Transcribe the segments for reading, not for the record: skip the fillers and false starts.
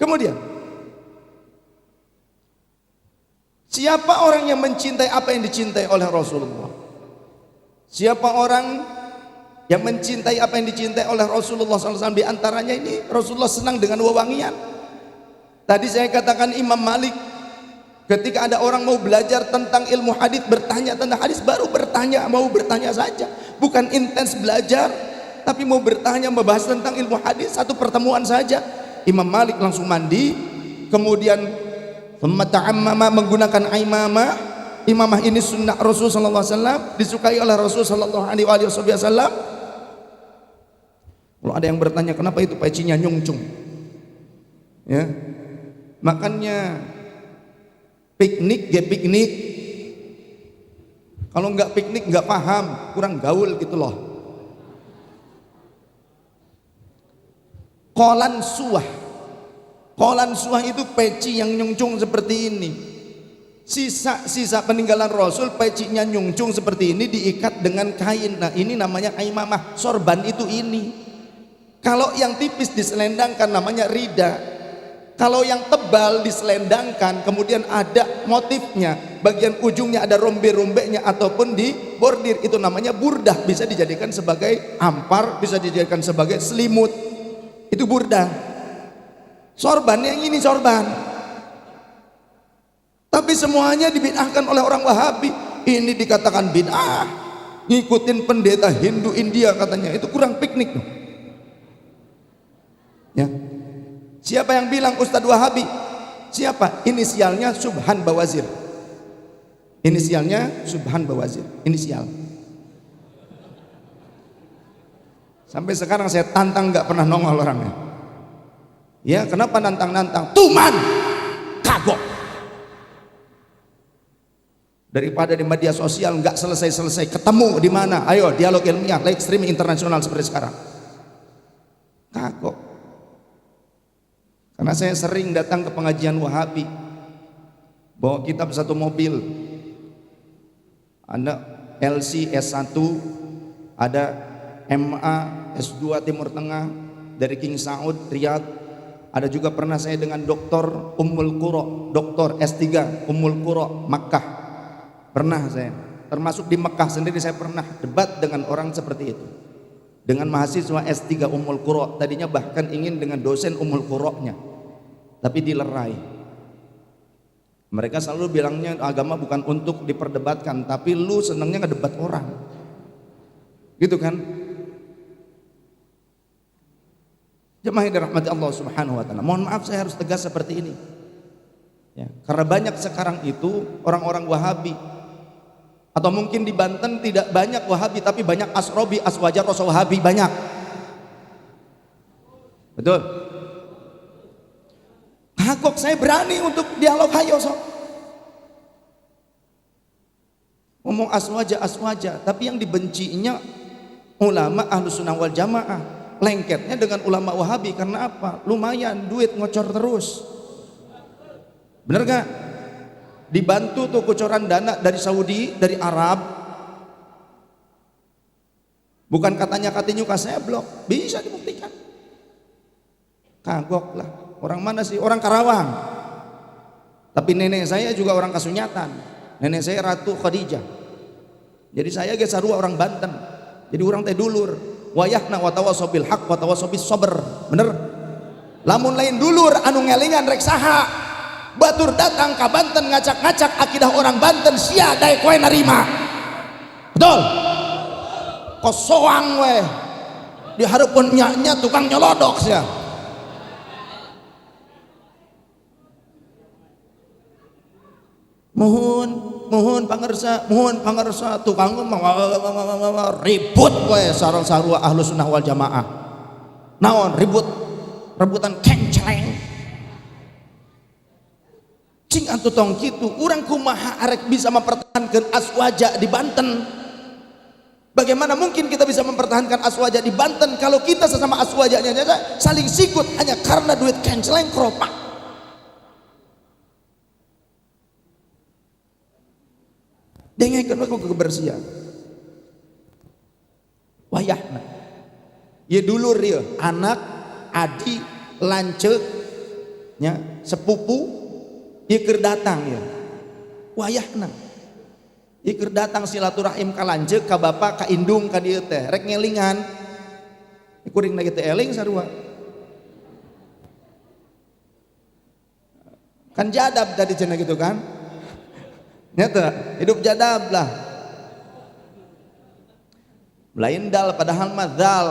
Kemudian, siapa orang yang mencintai apa yang dicintai oleh Rasulullah? Siapa orang yang mencintai apa yang dicintai oleh Rasulullah SAW? Di antaranya ini Rasulullah senang dengan wewangian. Tadi saya katakan Imam Malik ketika ada orang mau belajar tentang ilmu hadis, bertanya tentang hadis, baru bertanya, mau bertanya saja, bukan intens belajar, tapi mau bertanya, membahas tentang ilmu hadis, satu pertemuan saja. Imam Malik langsung mandi, kemudian menggunakan imamah. Imamah ini sunnah Rasul sallallahu alaihi wasallam, disukai oleh Rasul sallallahu alaihi wasallam. Kalau ada yang bertanya kenapa itu pecinya nyungcung, ya, makannya piknik, piknik. Kalau nggak piknik nggak paham, kurang gaul gitu loh. Kolan suah itu peci yang nyungcung seperti ini. Sisa peninggalan Rasul, pecinya nyungcung seperti ini, diikat dengan kain. Nah ini namanya imamah. Sorban itu ini. Kalau yang tipis diselendangkan namanya rida. Kalau yang tebal diselendangkan, kemudian ada motifnya, bagian ujungnya ada rombe-rombenya ataupun di bordir, itu namanya burdah. Bisa dijadikan sebagai ampar, bisa dijadikan sebagai selimut. Itu burdah. Sorban yang ini sorban. Tapi semuanya dibid'ahkan oleh orang Wahabi. Ini dikatakan bid'ah, ngikutin pendeta Hindu India katanya. Itu kurang piknik tuh. Ya. Siapa yang bilang Ustadz Wahabi? Siapa? Inisialnya Subhan Bawazir. Inisialnya Subhan Bawazir. Inisial. Sampai sekarang saya tantang, nggak pernah nongol orangnya. Ya, kenapa nantang-nantang? Tuman, kagok. Daripada di media sosial nggak selesai-selesai, ketemu di mana? Ayo dialog ilmiah, live streaming internasional seperti sekarang. Kagok. Karena saya sering datang ke pengajian Wahabi, bawa kitab satu mobil, ada LC S1, ada MA S2 Timur Tengah dari King Saud Riyadh. Ada juga pernah saya dengan Dr. Ummul Qura, Dr. S3 Ummul Qura Makkah. Pernah saya, termasuk di Mekah sendiri saya pernah debat dengan orang seperti itu, dengan mahasiswa S3 Ummul Qura. Tadinya bahkan ingin dengan dosen Ummul Qura'nya, tapi dilerai. Mereka selalu bilangnya agama bukan untuk diperdebatkan, tapi lu senangnya ngedebat orang, gitu kan? Jemaah yang dirahmati Allah Subhanahu wa taala. Mohon maaf saya harus tegas seperti ini. Ya, karena banyak sekarang itu orang-orang Wahabi, atau mungkin di Banten tidak banyak Wahabi tapi banyak Asrobi, Aswajar, Rosa Wahabi banyak. Betul. Kagok saya berani untuk dialog, hayo sok. Ngomong aswaja, tapi yang dibencinya ulama Ahlus Sunnah wal Jamaah. Lengketnya dengan ulama Wahabi. Karena apa? Lumayan duit ngocor terus. Bener gak? Dibantu tuh kocoran dana dari Saudi, dari Arab. Bukan katanya nyuka saya blok, bisa dibuktikan. Kagok lah. Orang mana sih? Orang Karawang. Tapi nenek saya juga orang Kasunyatan. Nenek saya Ratu Khadijah. Jadi saya gesarua orang Banten. Jadi orang teh dulur. Wayahna watawasaw bil haq watawasaw bis sabr. Bener? Lamun lain dulur anu ngelingan rek saha. Batur datang ka Banten ngacak-ngacak akidah orang Banten, sia daek we narima. Betul? Kosoang we. Dihareupeun nya tukang nyolodok sia. Mohon pangersa tukang ribut we sareng sarua Ahlus Sunnah wal Jamaah. Naon ribut? Rebutan kenceleng. Cing atuh tong kitu, urang kumaha arek bisa mempertahankan aswaja di Banten? Bagaimana mungkin kita bisa mempertahankan aswaja di Banten kalau kita sesama aswajanya saling sikut hanya karena duit kenceleng keropak? Dengekeun aku kebersihan. Wayahna. Ieu dulur ieu, anak, adi, lanceuk, nya sepupu ikir datang ya wayahna ikir datang silaturahim ka lanceuk ka bapa ka indung ka dieu teh rek ngelingan kuring na kitu eling sarua kan jadab tadi cenah gitu kan nyata hidup jadab lah lain dal padahal madzal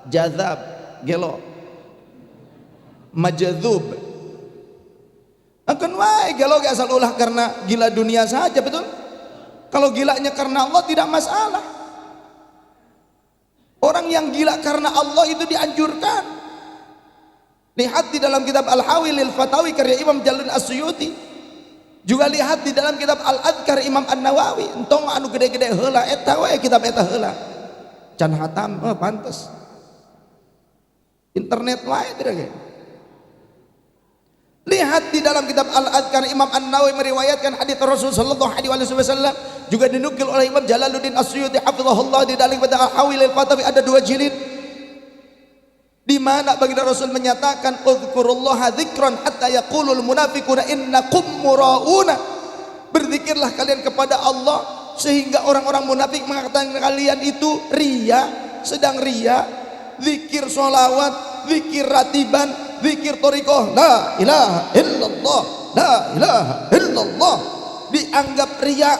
jazab gelo majadzub akan wae gelo ge asal ulah karena gila dunia saja betul kalau gilanya karena Allah tidak masalah orang yang gila karena Allah itu dianjurkan lihat di dalam kitab Al-Hawi lil Fatawi karya Imam Jalil As-Suyuti juga lihat di dalam kitab Al-Adhkar Imam An-Nawawi entong anu gede-gede heula eta we kitab eta heula can hatam pantes internet wae tidak. Lihat di dalam kitab Al-Adhkar Imam An-Nawawi meriwayatkan hadits Rasul sallallahu alaihi wasallam juga dinukil oleh Imam Jalaluddin As-Suyuti hafizahullah di dalam kitab Al-Hawi lil Fatawi ada 2 jilid di mana baginda Rasul menyatakan uzkurullaha dzikran hatta yaqulul munafiquna innakum murauna berzikirlah kalian kepada Allah sehingga orang-orang munafik mengatakan kalian itu ria sedang ria zikir sholawat zikir ratiban zikir thariqah la ilaha illallah la ilaha illallah dianggap ria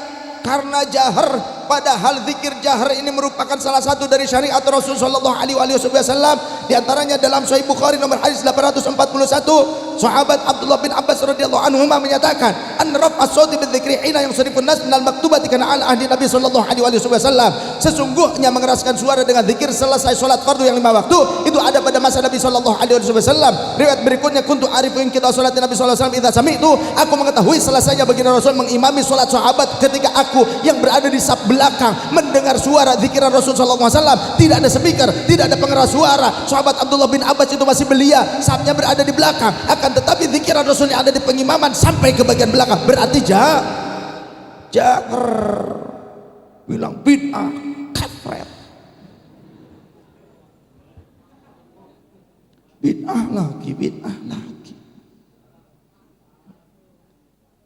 karena jahar padahal zikir jahar ini merupakan salah satu dari syariat Rasul sallallahu alaihi wasallam di antaranya dalam Sahih Bukhari nomor hadis 841 sahabat Abdullah bin Abbas radhiyallahu anhu menyatakan an raf'as sauti bidzikri hina yansarifun nas minal maktubati kana ala ahdi Nabi sallallahu alaihi wasallam sesungguhnya mengeraskan suara dengan zikir selesai salat fardu yang 5 waktu itu ada pada masa Nabi sallallahu alaihi wasallam riwayat berikutnya kuntu arifu in kita salat Nabi sallallahu alaihi wasallam idza sami'tu aku mengetahui selesainya baginda Rasul mengimami salat sahabat ketika aku yang berada di saf belakang mendengar suara zikiran Rasul sallallahu alaihi wasallam tidak ada speaker tidak ada pengeras suara sahabat Abdullah bin Abbas itu masih belia safnya berada di belakang akan tetapi zikiran Rasul yang ada di pengimaman sampai ke bagian belakang berarti jahar bilang bid'ah kafret bid'ah lagi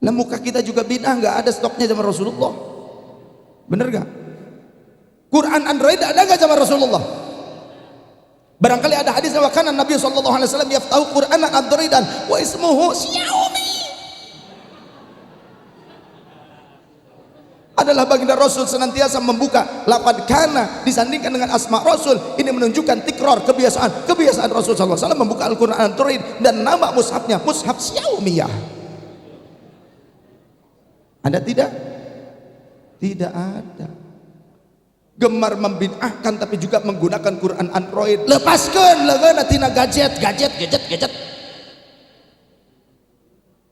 lah muka kita juga bid'ah nggak ada stoknya sama Rasulullah bener gak? Quran Android ada gak sama Rasulullah? Barangkali ada hadis bahwa kana Nabi sallallahu alaihi wasallam yaftahu Qur'anan Androidan wa ismuhu Xiaomi adalah baginda Rasul senantiasa membuka lafaz kana disandingkan dengan asma Rasul ini menunjukkan tikror kebiasaan Rasul sallallahu alaihi wasallam membuka Al-Qur'an Android dan nama mushafnya mushaf Xiaomi ya ada tidak? Tidak ada gemar membid'ahkan tapi juga menggunakan Quran Android lepaskan leungeunna tina gadget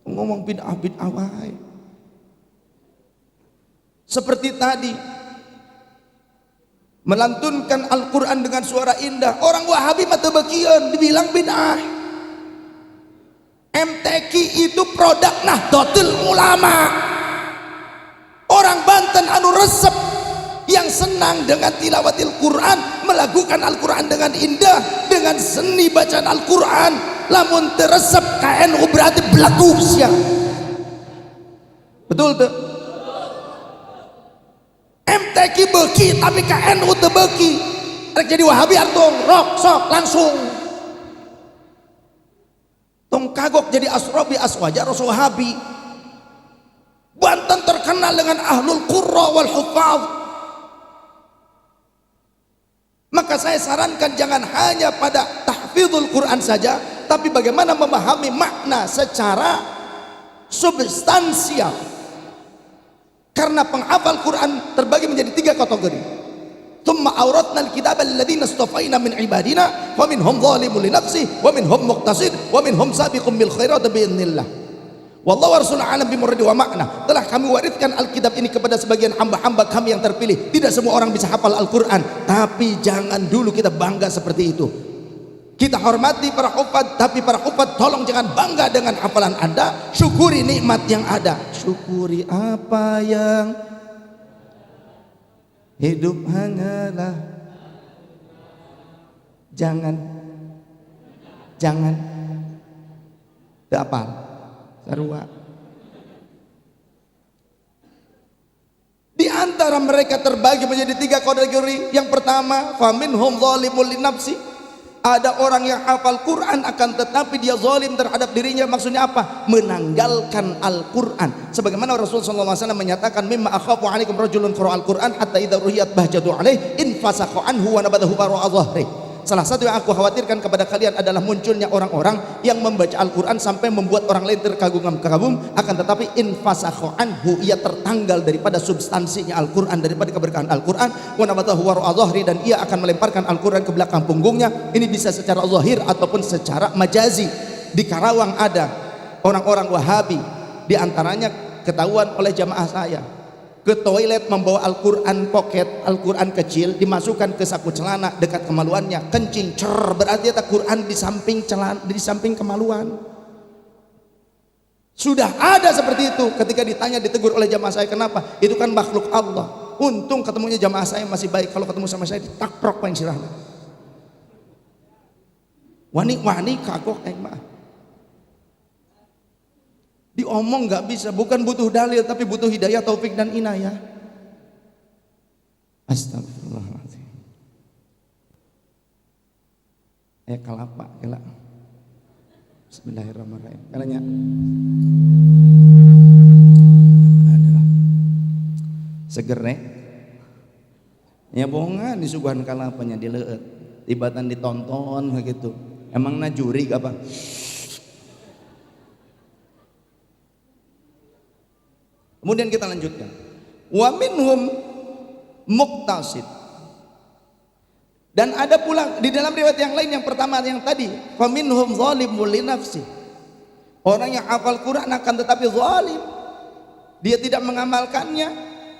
ngomong bid'ah wae seperti tadi melantunkan Al-Quran dengan suara indah orang Wahabi mah teu beukieuan dibilang bid'ah MTQ itu produk Nahdlatul Ulama orang Banten anu resep yang senang dengan tilawatil Quran melakukan Al-Quran dengan indah dengan seni bacaan Al-Quran lamun teresep KNU berarti belagu sia betul tuh MTQ beki tapi KNU teu beki rek jadi Wahabi antung rok sok langsung tong kagok jadi asrobi aswaja rasul Wahabi Banten terkenal dengan ahlul qurra wal hufaz maka saya sarankan jangan hanya pada tahfidzul Quran saja tapi bagaimana memahami makna secara substansial karena penghafal Quran terbagi menjadi 3 kategori thumma awratna al-kitaba alladhina istafaina min ibadina wa minhum zalimun li nafsihi wa minhum muqtasid wa minhum sabiqun bil khairat biidznillah wallahu rasul alam bimuradi wa makna telah kami wariskan Alkitab ini kepada sebagian hamba-hamba kami yang terpilih tidak semua orang bisa hafal Al-Quran tapi jangan dulu kita bangga seperti itu kita hormati para hufad tapi para hufad tolong jangan bangga dengan hafalan anda syukuri nikmat yang ada syukuri apa yang hidup hanyalah jangan Teu apal. Sarua. Di antara mereka terbagi menjadi 3 kategori. Yang pertama, faminhum zalimun linafsi. Ada orang yang hafal Quran akan tetapi dia zalim terhadap dirinya. Maksudnya apa? Menanggalkan Al-Quran. Sebagaimana Rasulullah SAW menyatakan, mimma akhafu alaikum rajulun qara'al Quran hatta idza ruhiyat bahjatu alaih in fasakha anhu wa nabadahu wara'a dhahri. Salah satu yang aku khawatirkan kepada kalian adalah munculnya orang-orang yang membaca Al-Quran sampai membuat orang lain terkagum-kagum, akan tetapi infasakhu anhu, ia tertanggal daripada substansinya Al-Quran, daripada keberkahan Al-Quran, wa nabatahu wara'a dhahri, dan ia akan melemparkan Al-Quran ke belakang punggungnya. Ini bisa secara zahir ataupun secara majazi. Di Karawang ada orang-orang Wahabi, di antaranya ketahuan oleh jamaah saya ke toilet membawa Al-Quran pocket, Al-Quran kecil, dimasukkan ke saku celana dekat kemaluannya, kencing, berarti ada Quran di samping celana, di samping kemaluan. Sudah ada seperti itu. Ketika ditanya, ditegur oleh jamaah saya, kenapa? Itu kan makhluk Allah. Untung ketemunya jamaah saya masih baik. Kalau ketemu sama saya ditakrok paling sirahna. Wani kagok mah. Diomong nggak bisa, bukan butuh dalil tapi butuh hidayah, taufik dan inayah. Astagfirullahaladzim. Kalapa, kelak. Bismillahirrahmanirrahim. Kalanya. Adalah seger ya bohongan disuguhan kalapanya dileut, tibatan ditonton begitu. Emang najuri apa? Kemudian kita lanjutkan. Wa minhum muqtasid. Dan ada pula di dalam riwayat yang lain, yang pertama yang tadi, fa minhum zalimun li nafsi. Orang yang hafal Quran akan tetapi zalim. Dia tidak mengamalkannya.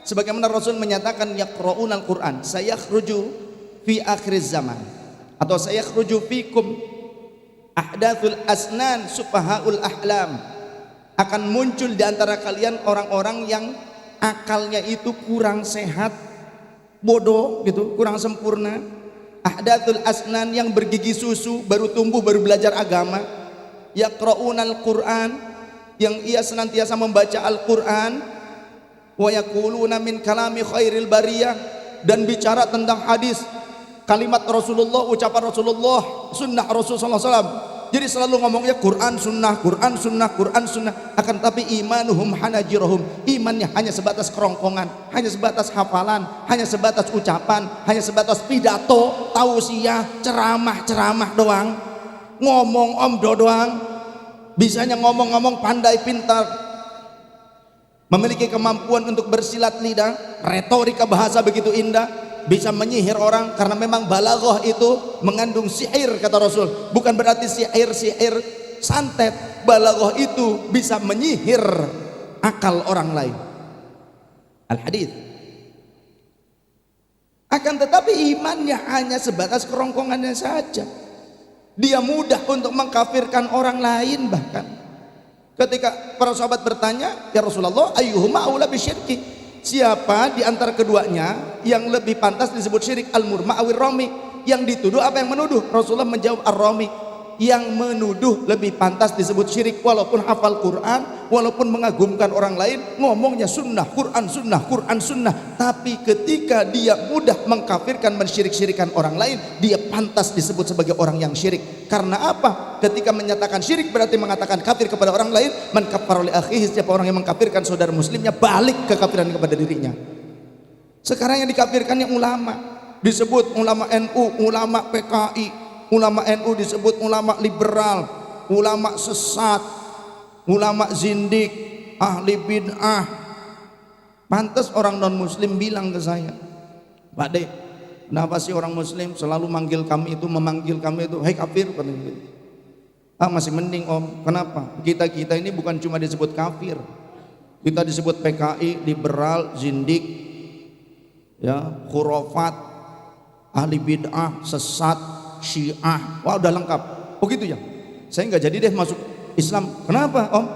Sebagaimana Rasul menyatakan yaqra'unal Quran, sayakhruju fi akhiriz zaman, atau sayakhruju fikum ahdathul asnan sufahaul ahlam. Akan muncul di antara kalian orang-orang yang akalnya itu kurang sehat, bodoh gitu, kurang sempurna. Ahdathul asnan, yang bergigi susu, baru tumbuh, baru belajar agama. Yaqra'unal Quran, yang ia senantiasa membaca Al-Quran. Wa yaquluna min kalami khairil bariyah, dan bicara tentang hadis, kalimat Rasulullah, ucapan Rasulullah, sunnah Rasulullah SAW. Jadi selalu ngomongnya Quran sunnah, Quran sunnah, Quran sunnah. Akan tapi imanuhum hanajirohum, imannya hanya sebatas kerongkongan, hanya sebatas hafalan, hanya sebatas ucapan, hanya sebatas pidato, tausiah, ceramah doang, ngomong doang. Bisanya ngomong-ngomong, pandai pintar, memiliki kemampuan untuk bersilat lidah, retorika bahasa begitu indah, bisa menyihir orang, karena memang balaghah itu mengandung sihir kata Rasul. Bukan berarti sihir santet. Balaghah itu bisa menyihir akal orang lain. Al-hadits. Akan tetapi imannya hanya sebatas kerongkongannya saja. Dia mudah untuk mengkafirkan orang lain. Bahkan ketika para sahabat bertanya, ya Rasulullah, ayyuhuma aula bisyirki, siapa di antara keduanya yang lebih pantas disebut syirik, al-murma awir rami, yang dituduh apa yang menuduh? Rasulullah menjawab ar-rami, yang menuduh lebih pantas disebut syirik, walaupun hafal Quran, walaupun mengagumkan orang lain, ngomongnya sunnah, Quran sunnah, tapi ketika dia mudah mengkafirkan, mensyirik-syirikan orang lain, dia pantas disebut sebagai orang yang syirik. Karena apa? Ketika menyatakan syirik berarti mengatakan kafir kepada orang lain. Man kafara li akhihi, siapa orang yang mengkafirkan saudara muslimnya, balik kekafiran kepada dirinya. Sekarang yang dikafirkan yang ulama, disebut ulama NU, ulama PKI, ulama NU disebut ulama liberal, ulama sesat, ulama zindik, ahli bid'ah. Pantas orang non muslim bilang ke saya, Pak De, kenapa sih orang muslim selalu memanggil kami itu hei kafir? Masih mending om. Kenapa? Kita ini bukan cuma disebut kafir, kita disebut PKI, liberal, zindik, ya, khurafat, ahli bid'ah, sesat, syiah. Wah, udah lengkap. Oh gitu ya. Saya nggak jadi deh masuk Islam. Kenapa om?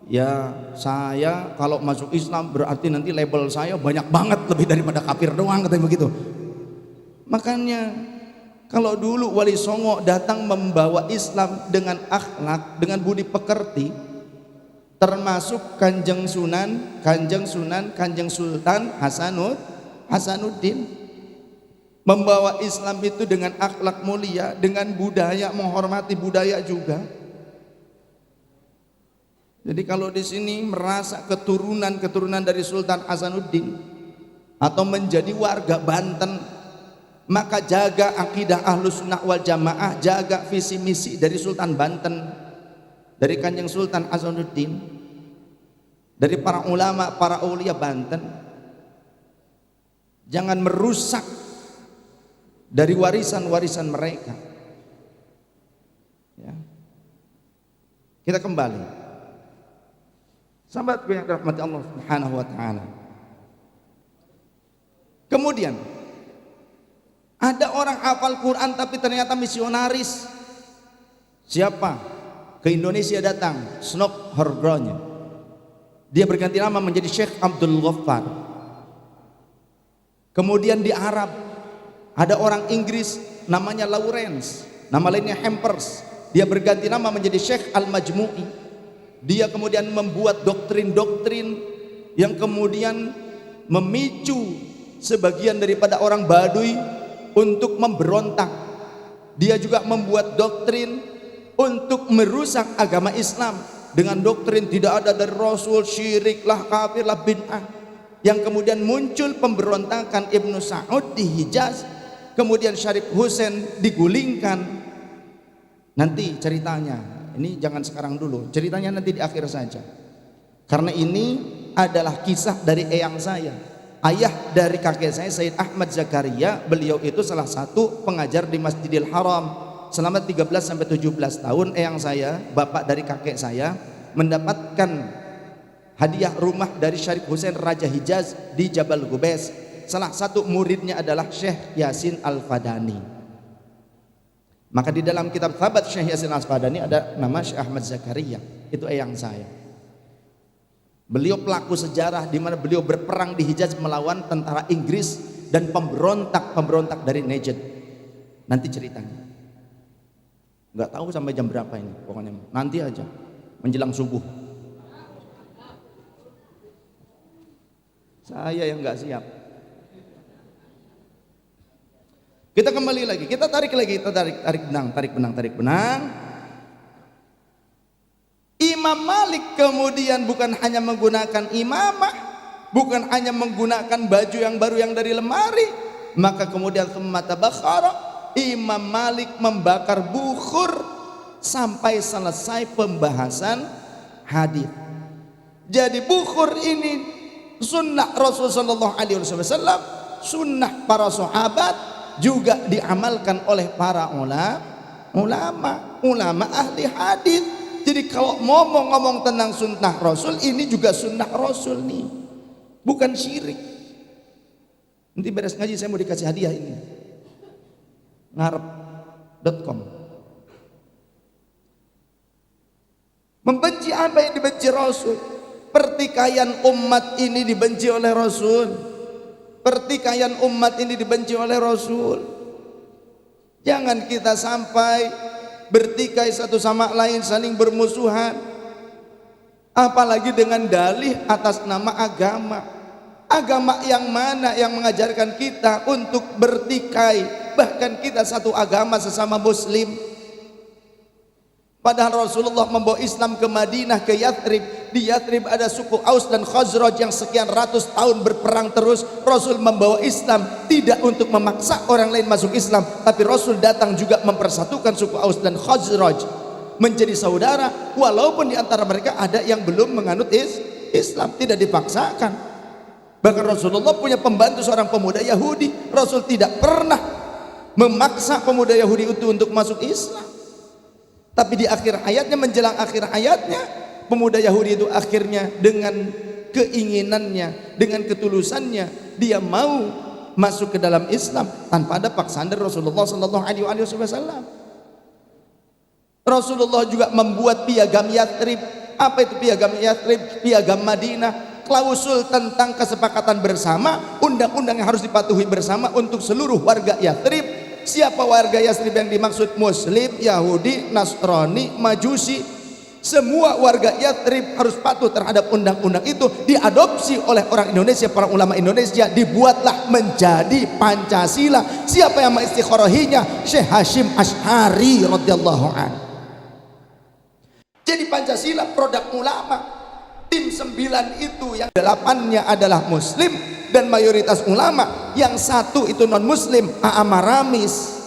Ya saya kalau masuk Islam berarti nanti label saya banyak banget, lebih daripada kafir doang, katanya begitu. Makanya Kalau dulu Wali Songo datang membawa Islam dengan akhlak, dengan budi pekerti, termasuk Kanjeng Sultan Hasanuddin, membawa Islam itu dengan akhlak mulia, dengan budaya, menghormati budaya juga. Jadi kalau di sini merasa keturunan dari Sultan Hasanuddin atau menjadi warga Banten, maka jaga akidah Ahlus Sunnah wal Jamaah, jaga visi misi dari Sultan Banten, dari Kanjeng Sultan Hasanuddin, dari para ulama, para aulia Banten. Jangan merusak dari warisan-warisan mereka. Ya. Kita kembali, sahabatku yang dirahmati Allah Subhanahu wa taala. Kemudian ada orang hafal Quran tapi ternyata misionaris. Siapa? Ke Indonesia datang Snok Horgronya. Dia berganti nama menjadi Syekh Abdul Ghaffar. Kemudian di Arab ada orang Inggris namanya Lawrence, nama lainnya Hampers. Dia berganti nama menjadi Syekh Al-Majmu'i. Dia kemudian membuat doktrin-doktrin yang kemudian memicu sebagian daripada orang Baduy untuk memberontak. Dia juga membuat doktrin untuk merusak agama Islam dengan doktrin tidak ada dari Rasul, syiriklah, kafirlah, bid'ah, yang kemudian muncul pemberontakan Ibnu Saud di Hijaz, kemudian Syarif Hussein digulingkan. Nanti ceritanya, ini jangan sekarang dulu, ceritanya nanti di akhir saja, karena ini adalah kisah dari eyang saya, ayah dari kakek saya, Sayyid Ahmad Zakaria. Beliau itu salah satu pengajar di Masjidil Haram selama 13-17 tahun. Eyang saya, bapak dari kakek saya, mendapatkan hadiah rumah dari Syarif Hussein Raja Hijaz di Jabal Gubes. Salah satu muridnya adalah Syekh Yasin Al-Fadani. Maka di dalam kitab Thabat Syekh Yasin Al-Fadani ada nama Syekh Ahmad Zakaria. Itu eyang saya. Beliau pelaku sejarah di mana beliau berperang di Hijaz melawan tentara Inggris dan pemberontak dari Najd. Nanti ceritanya. Nggak tahu sampai jam berapa ini, pokoknya nanti aja menjelang subuh. Saya yang nggak siap. Kita kembali lagi, kita tarik benang. Imam Malik kemudian bukan hanya menggunakan imamah, bukan hanya menggunakan baju yang baru yang dari lemari, maka kemudian Imam Malik membakar bukhur sampai selesai pembahasan hadis. Jadi bukhur ini sunnah Rasul sallallahu alaihi wasallam, sunnah para sahabat, juga diamalkan oleh para ulama ahli hadis. Jadi kalau mau ngomong tentang sunnah Rasul, ini juga sunnah Rasul nih, bukan syirik. Nanti beres ngaji saya mau dikasih hadiah ini, ngarep.com. Membenci apa yang dibenci Rasul? Pertikaian umat ini dibenci oleh Rasul. Pertikaian umat ini dibenci oleh Rasul. Jangan kita sampai bertikai satu sama lain, saling bermusuhan, apalagi dengan dalih atas nama agama. Agama yang mana yang mengajarkan kita untuk bertikai? Bahkan kita satu agama sesama muslim. Padahal Rasulullah membawa Islam ke Madinah, ke Yathrib. Di Yathrib ada suku Aus dan Khazraj yang sekian ratus tahun berperang terus. Rasul membawa Islam tidak untuk memaksa orang lain masuk Islam, tapi Rasul datang juga mempersatukan suku Aus dan Khazraj menjadi saudara, walaupun di antara mereka ada yang belum menganut Islam, tidak dipaksakan. Bahkan Rasulullah punya pembantu seorang pemuda Yahudi. Rasul tidak pernah memaksa pemuda Yahudi itu untuk masuk Islam. Tapi di akhir hayatnya, menjelang akhir hayatnya, pemuda Yahudi itu akhirnya dengan keinginannya, dengan ketulusannya, dia mau masuk ke dalam Islam tanpa ada paksaan dari Rasulullah sallallahu alaihi wasallam. Rasulullah juga membuat piagam Yathrib. Apa itu piagam Yathrib? Piagam Madinah, klausul tentang kesepakatan bersama, undang-undang yang harus dipatuhi bersama untuk seluruh warga Yathrib. Siapa warga Yathrib yang dimaksud? Muslim, Yahudi, Nasrani, Majusi. Semua warga Yathrib harus patuh terhadap undang-undang itu. Diadopsi oleh orang Indonesia, para ulama Indonesia, dibuatlah menjadi Pancasila. Siapa yang mengistiqorohinya? Syekh Hashim Asy'ari radhiyallahu anhu. Jadi Pancasila produk ulama. Tim 9 itu yang 8-nya adalah muslim dan mayoritas ulama, yang 1 itu non muslim, Amaramis.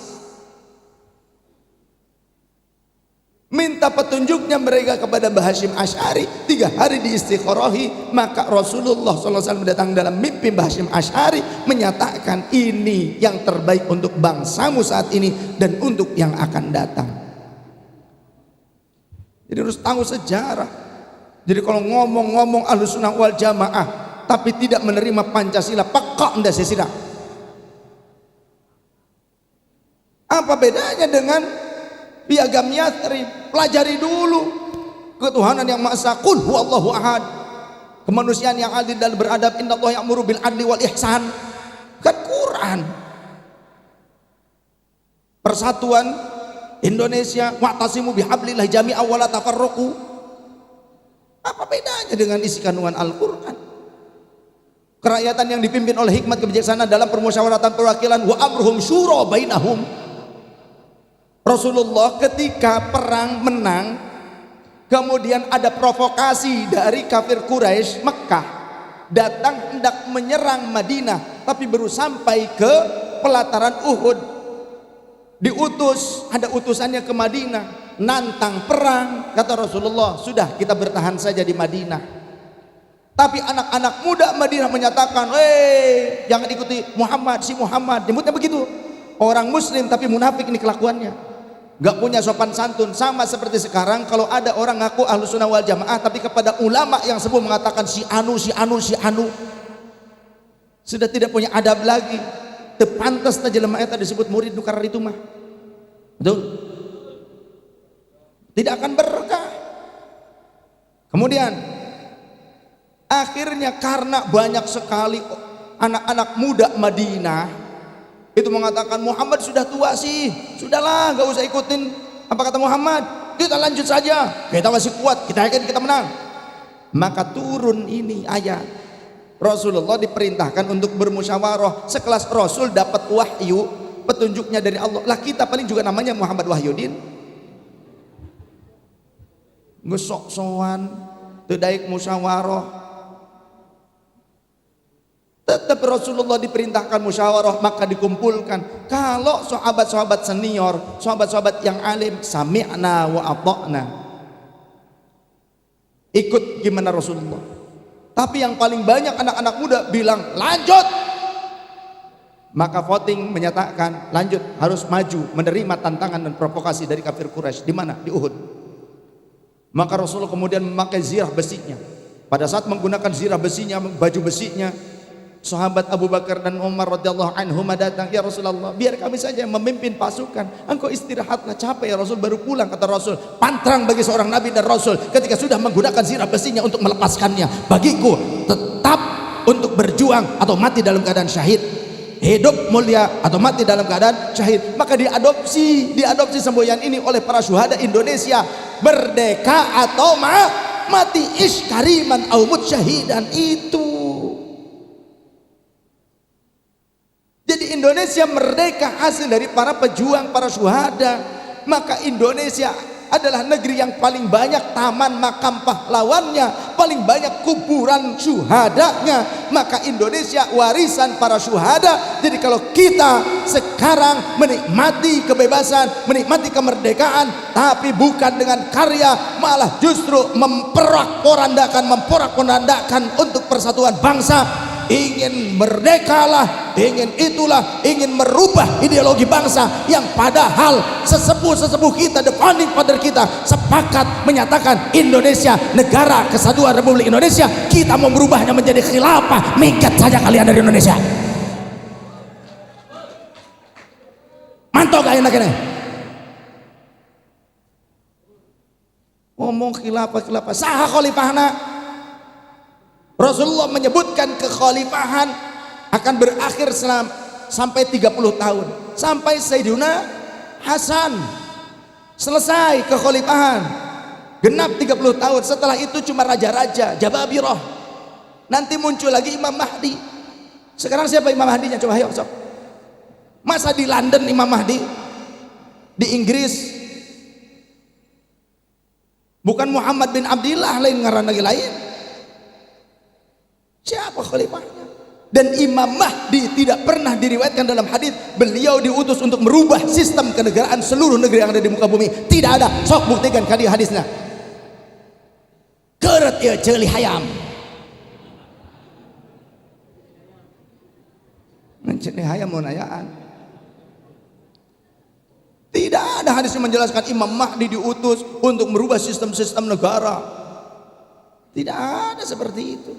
Minta petunjuknya mereka kepada Mbah Hashim Asy'ari, 3 hari diistiqorohi. Maka Rasulullah SAW datang dalam mimpi Mbah Hashim Asy'ari menyatakan, ini yang terbaik untuk bangsamu saat ini dan untuk yang akan datang. Jadi harus tahu sejarah. Jadi kalau ngomong-ngomong Ahlussunnah wal Jamaah tapi tidak menerima Pancasila, pekak ndak sesira. Apa bedanya dengan piagam Yathrib? Pelajari dulu ketuhanan yang Maha Esa, qul huwallahu ahad, kemanusiaan yang adil dan beradab, innallaha ya'muru bil adli wal ihsan. Kan Quran. Persatuan Indonesia, wa'tasimu bihablillah jami'a wa la tafarraqu. Apa bedanya dengan isi kandungan Al-Quran? Kerakyatan yang dipimpin oleh hikmat kebijaksanaan dalam permusyawaratan perwakilan, wa amruhum syura bainahum. Rasulullah ketika perang menang, kemudian ada provokasi dari kafir Quraisy Mekah, datang hendak menyerang Madinah, tapi baru sampai ke pelataran Uhud, diutus, ada utusannya ke Madinah, nantang perang. Kata Rasulullah, sudah kita bertahan saja di Madinah. Tapi anak-anak muda Madinah menyatakan, jangan ikuti Muhammad, si Muhammad, nyebutnya begitu. Orang muslim tapi munafik ini kelakuannya, gak punya sopan santun. Sama seperti sekarang kalau ada orang ngaku Ahlussunnah wal Jamaah tapi kepada ulama yang sebelum mengatakan si anu, si anu, si anu, sudah tidak punya adab lagi. Tepantas saja lemah eta disebut murid nukar itu mah. Betul? Tidak akan berkah. Kemudian akhirnya karena banyak sekali anak-anak muda Madinah itu mengatakan Muhammad sudah tua sih, sudahlah gak usah ikutin apa kata Muhammad, kita lanjut saja, kita masih kuat, kita yakin kita menang. Maka turun ini ayat, Rasulullah diperintahkan untuk bermusyawarah. Sekelas Rasul dapat wahyu, petunjuknya dari Allah. Lah kita paling juga namanya Muhammad Wahyudin, ngesok-sokan, tedaik musyawarah. Tetap Rasulullah diperintahkan musyawarah, maka dikumpulkan. Kalau sahabat-sahabat senior, sahabat-sahabat yang alim, sami'na wa ata'na, ikut gimana Rasulullah. Tapi yang paling banyak anak-anak muda bilang lanjut. Maka voting menyatakan lanjut, harus maju menerima tantangan dan provokasi dari kafir Quraisy. Di mana? Di Uhud. Maka Rasulullah kemudian memakai zirah besinya. Pada saat menggunakan zirah besinya, baju besinya, sahabat Abu Bakar dan Umar radhiyallahu anhuma datang, ya Rasulullah, biar kami saja yang memimpin pasukan, engkau istirahatlah, capek ya Rasul, baru pulang. Kata Rasul, pantrang bagi seorang nabi dan rasul ketika sudah menggunakan zirah besinya untuk melepaskannya. Bagiku tetap untuk berjuang atau mati dalam keadaan syahid, hidup mulia atau mati dalam keadaan syahid. Maka diadopsi semboyan ini oleh para syuhada Indonesia, merdeka atau mati, iskariman au mut syahidan. Itu jadi Indonesia merdeka hasil dari para pejuang, para syuhada. Maka Indonesia adalah negeri yang paling banyak taman makam pahlawannya, paling banyak kuburan syuhadanya. Maka Indonesia warisan para syuhada. Jadi kalau kita sekarang menikmati kebebasan, menikmati kemerdekaan, tapi bukan dengan karya, malah justru memporak-porandakan untuk persatuan bangsa, ingin merdekalah, ingin itulah, ingin merubah ideologi bangsa yang padahal sesepuh-sesepuh kita, the founding father kita sepakat menyatakan Indonesia negara kesatuan Republik Indonesia. Kita mau merubahnya menjadi khilafah, minggat saja kalian dari Indonesia. Mantap gak enak ini ngomong khilafah saha khalifahna. Rasulullah menyebutkan kekhalifahan akan berakhir sampai 30 tahun. Sampai Sayyidina Hasan selesai kekhalifahan. Genap 30 tahun. Setelah itu cuma raja-raja, Jababirah. Nanti muncul lagi Imam Mahdi. Sekarang siapa Imam Mahdinya? Coba ayo sok. Masa di London Imam Mahdi? Di Inggris? Bukan Muhammad bin Abdillah, lain ngaran lagi lain. Siapa khalifahnya? Dan Imam Mahdi tidak pernah diriwayatkan dalam hadis beliau diutus untuk merubah sistem kenegaraan seluruh negeri yang ada di muka bumi. Tidak ada. Sok buktikan kali hadisnya. Keret ya ceuli hayam. Menceli hayam mau nayaan. Tidak ada hadis yang menjelaskan Imam Mahdi diutus untuk merubah sistem-sistem negara. Tidak ada seperti itu.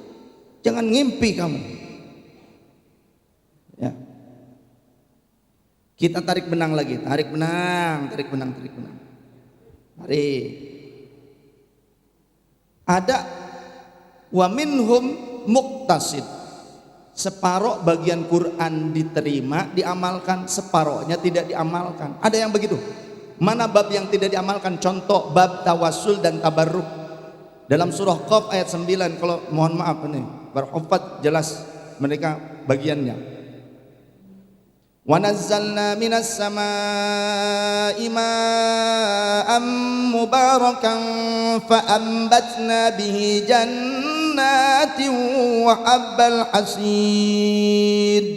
Jangan ngimpi kamu. Ya. Kita tarik benang lagi, tarik benang. Mari. Ada wa minhum muqtasid. Separuh bagian Quran diterima, diamalkan, separuhnya tidak diamalkan. Ada yang begitu. Mana bab yang tidak diamalkan? Contoh bab tawassul dan tabarruk. Dalam surah Qaf ayat 9, kalau mohon maaf nih, berhufat jelas mereka bagiannya. Wa nazzalna minas samaa'i ma'an mubarakan fa ambatna bihi jannatin wa habbal hasid.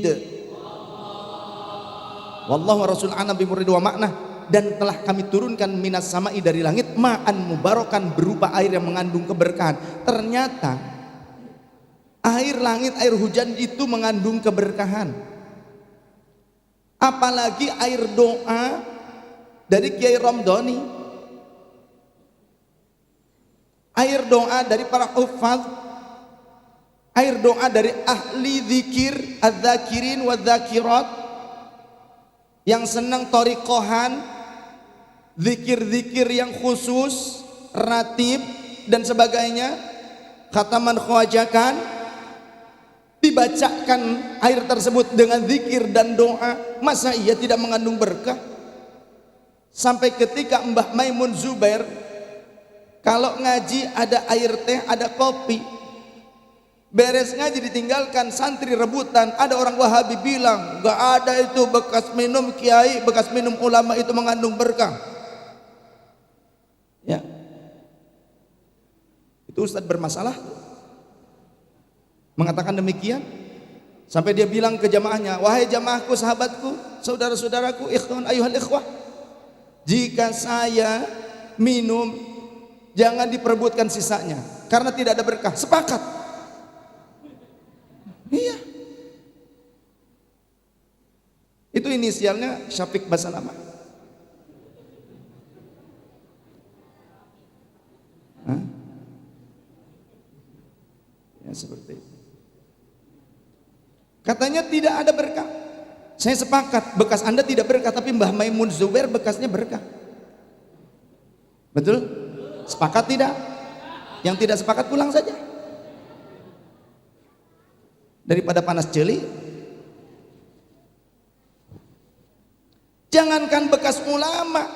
Wallahu rasul ana bi murid wa makna. Dan telah kami turunkan minas sama'i dari langit ma'an mubarakan berupa air yang mengandung keberkahan. Ternyata air langit, air hujan itu mengandung keberkahan. Apalagi air doa dari Kiai Ramdhani, air doa dari para hufaz, air doa dari ahli zikir, adz-dzakirin wa dzakirat yang senang thariqahan, zikir-zikir yang khusus, ratib dan sebagainya, khataman khawajakan, dibacakan air tersebut dengan zikir dan doa. Masa ia tidak mengandung berkah? Sampai ketika Mbah Maimun Zubair kalau ngaji ada air teh, ada kopi, beres ngaji ditinggalkan, santri rebutan. Ada orang Wahabi bilang gak ada itu bekas minum kiai, bekas minum ulama itu mengandung berkah. Ya, itu ustadz bermasalah mengatakan demikian, sampai dia bilang ke jamaahnya, wahai jamaahku, sahabatku, saudara-saudaraku, ikhwan ayuhal ikhwah, jika saya minum jangan diperebutkan sisanya karena tidak ada berkah. Sepakat? Iya. Itu inisialnya Syafiq Basalama. Ya seperti itu. Katanya tidak ada berkah. Saya sepakat, bekas Anda tidak berkah, tapi Mbah Maimun Zubair bekasnya berkah. Betul? Sepakat tidak? Yang tidak sepakat pulang saja. Daripada panas jeli. Jangankan bekas ulama,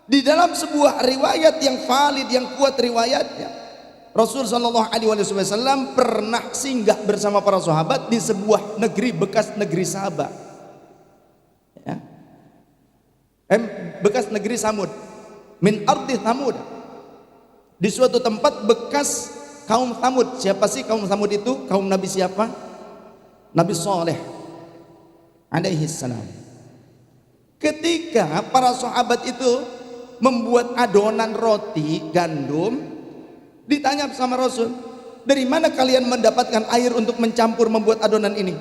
di dalam sebuah riwayat yang valid, yang kuat riwayatnya, Rasul sallallahu alaihi wasallam pernah singgah bersama para sahabat di sebuah negeri bekas negeri Sabah. Ya. Bekas negeri Samud. Min ardi Samud. Di suatu tempat bekas kaum Samud. Siapa sih kaum Samud itu? Kaum Nabi siapa? Nabi Saleh alaihi salam. Ketika para sahabat itu membuat adonan roti gandum, ditanya sama Rasul, dari mana kalian mendapatkan air untuk mencampur membuat adonan ini?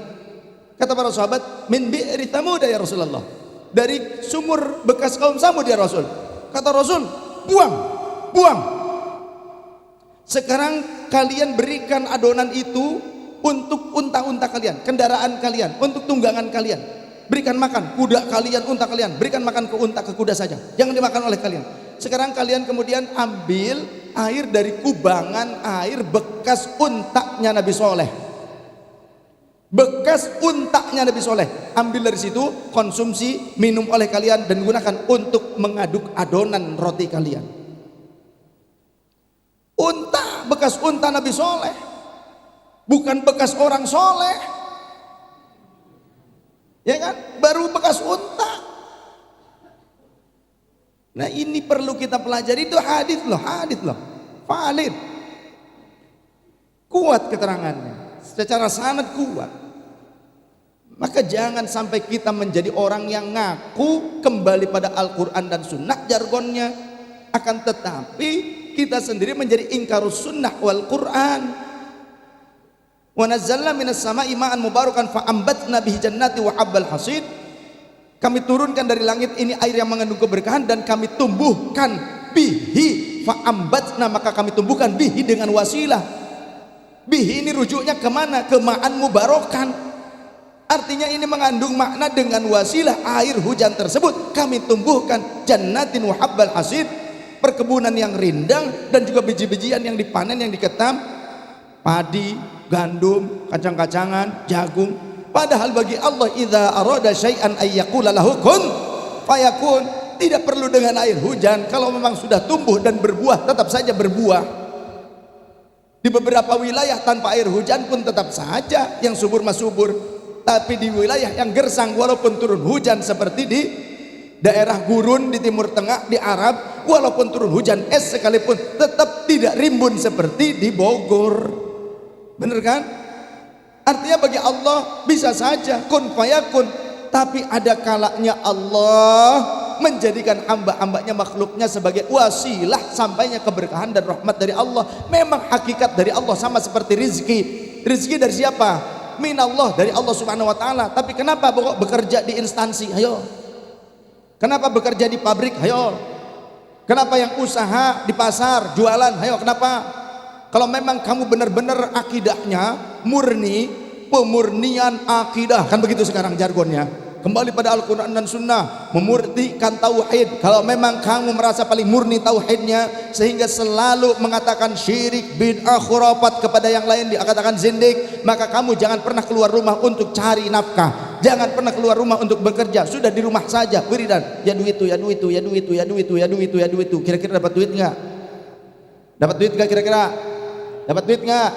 Kata para sahabat, min bi'ri Thamud ya Rasulullah, dari sumur bekas kaum Samud ya Rasul. Kata Rasul, buang. Sekarang kalian berikan adonan itu untuk unta-unta kalian, kendaraan kalian, untuk tunggangan kalian. Berikan makan kuda kalian, unta kalian. Berikan makan ke unta, ke kuda saja. Jangan dimakan oleh kalian. Sekarang kalian kemudian ambil air dari kubangan air bekas untanya Nabi Soleh. bekas untaknya Nabi Soleh, ambil dari situ, konsumsi, minum oleh kalian, dan gunakan untuk mengaduk adonan roti kalian. Unta, bekas unta Nabi Soleh, bukan bekas orang soleh, ya kan? Baru bekas unta. Nah ini perlu kita pelajari, itu hadis loh, valid, kuat keterangannya, secara sanad kuat. Maka jangan sampai kita menjadi orang yang ngaku kembali pada Al-Quran dan Sunnah jargonnya, akan tetapi kita sendiri menjadi ingkarus sunnah wal Quran. Wa nazzalna minas sama'i ma'an mubarakan fa ambatna bihi jannati wa habbal hasid. Kami turunkan dari langit ini air yang mengandung keberkahan, dan kami tumbuhkan bihi fa ambatna, maka kami tumbuhkan bihi dengan wasilah. Bihi ini rujuknya kemana? Ke ma'an mubarakan. Artinya ini mengandung makna dengan wasilah air hujan tersebut kami tumbuhkan jannatin wa habbal hasid, perkebunan yang rindang dan juga biji-bijian yang dipanen, yang diketam, padi, gandum, kacang-kacangan, jagung. Padahal bagi Allah idza arada syai'an ayyaqula lahu kun fayakun, tidak perlu dengan air hujan. Kalau memang sudah tumbuh dan berbuah, tetap saja berbuah. Di beberapa wilayah tanpa air hujan pun tetap saja yang subur masubur. Tapi di wilayah yang gersang, walaupun turun hujan seperti di daerah gurun di Timur Tengah, di Arab, walaupun turun hujan es sekalipun, tetap tidak rimbun seperti di Bogor. Bener kan? Artinya bagi Allah bisa saja kun fayakun, tapi ada kalanya Allah menjadikan hamba-hambanya, makhluknya sebagai wasilah sampainya keberkahan dan rahmat dari Allah. Memang hakikat dari Allah sama seperti rizki. Rizki dari siapa? Minallah, dari Allah subhanahu wa ta'ala. Tapi kenapa bekerja di instansi? Ayo. Kenapa bekerja di pabrik? Ayo. Kenapa yang usaha di pasar, jualan? Ayo, kenapa? Kalau memang kamu benar-benar akidahnya murni, pemurnian akidah, kan begitu sekarang jargonnya, kembali pada Al-Quran dan Sunnah, memurnikan tauhid. Kalau memang kamu merasa paling murni tauhidnya, sehingga selalu mengatakan syirik, bid'ah, khurafat kepada yang lain, dikatakan zindik, maka kamu jangan pernah keluar rumah untuk cari nafkah, jangan pernah keluar rumah untuk bekerja, sudah di rumah saja wiridan, ya duit itu, ya duit itu, ya duit itu, ya duit itu, ya duit itu, ya duit itu. Kira-kira dapat duit nggak? Dapat duit nggak kira-kira? Dapat duit nggak?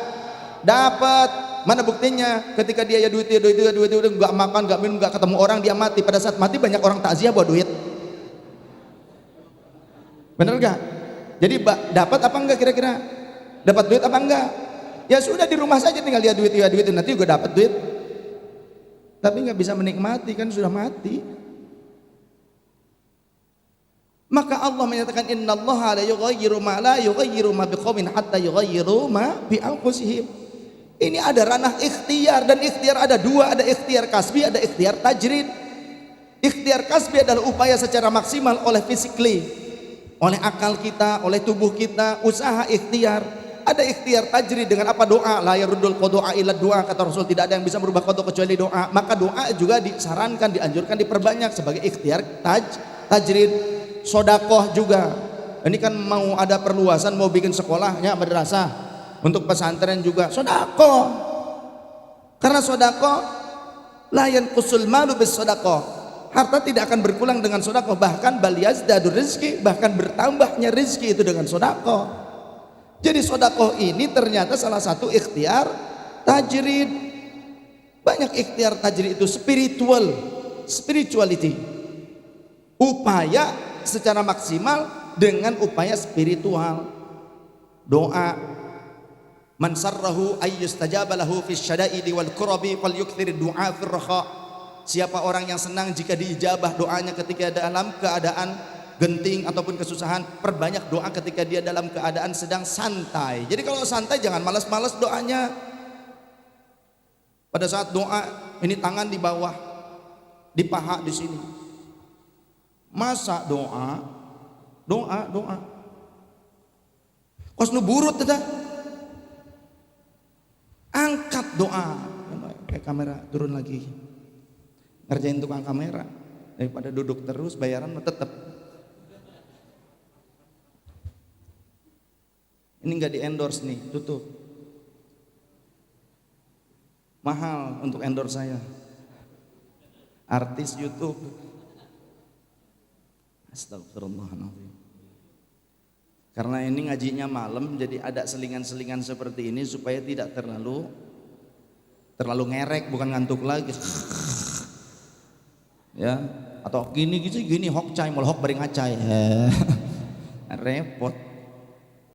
Dapat. Mana buktinya? Ketika dia ya duit, nggak makan, nggak minum, nggak ketemu orang, dia mati. Pada saat mati banyak orang takziah bawa duit. Bener nggak? Jadi dapat apa enggak kira-kira? Dapat duit apa enggak? Ya sudah di rumah saja tinggal lihat duit, ya duit, nanti juga dapat duit. Tapi nggak bisa menikmati, kan sudah mati. Maka Allah menyatakan innallaha la yughayyiru ma la yughayyiru ma biqaumin hatta yughayyiru ma bi anfusihim. Ini ada ranah ikhtiar, dan ikhtiar ada dua, ada ikhtiar kasbi, ada ikhtiar tajrid. Ikhtiar kasbi adalah upaya secara maksimal oleh physically, oleh akal kita, oleh tubuh kita, usaha ikhtiar. Ada ikhtiar tajrid dengan apa? Doa. La yaruddul qada'a illa doa, kata Rasul, tidak ada yang bisa merubah qada kecuali doa. Maka doa juga disarankan, dianjurkan, diperbanyak sebagai ikhtiar tajrid. Sodakoh juga. Ini kan mau ada perluasan, mau bikin sekolahnya, madrasah, untuk pesantren juga sodakoh. Karena sodakoh layan kusul malu bis sodakoh, harta tidak akan berkurang dengan sodakoh, bahkan bal yazdadu rizki, bahkan bertambahnya rizki itu dengan sodakoh. Jadi sodakoh ini ternyata salah satu ikhtiar tajrid. Banyak ikhtiar tajrid itu spirituality, upaya secara maksimal dengan upaya spiritual. Doa, man sarrahu ayyustajaba lahu fis syada'idi wal kurabi falyukthir du'a fir raha. Siapa orang yang senang jika diijabah doanya ketika dalam keadaan genting ataupun kesusahan, perbanyak doa ketika dia dalam keadaan sedang santai. Jadi kalau santai jangan malas-malas doanya. Pada saat doa ini tangan di bawah, di paha di sini. Masa doa kos nu burut teh, angkat doa. Kayak kamera turun lagi, ngerjain tukang kamera daripada duduk terus bayaran tetap. Ini nggak di endorse nih, tutup. mahal untuk endorse saya. Artis YouTube. Astagfirullahaladzim. Karena ini ngajinya malam, jadi ada selingan-selingan seperti ini supaya tidak terlalu ngerek, bukan ngantuk lagi. Ya, atau gini hok cai, mau hok bering acai. Repot.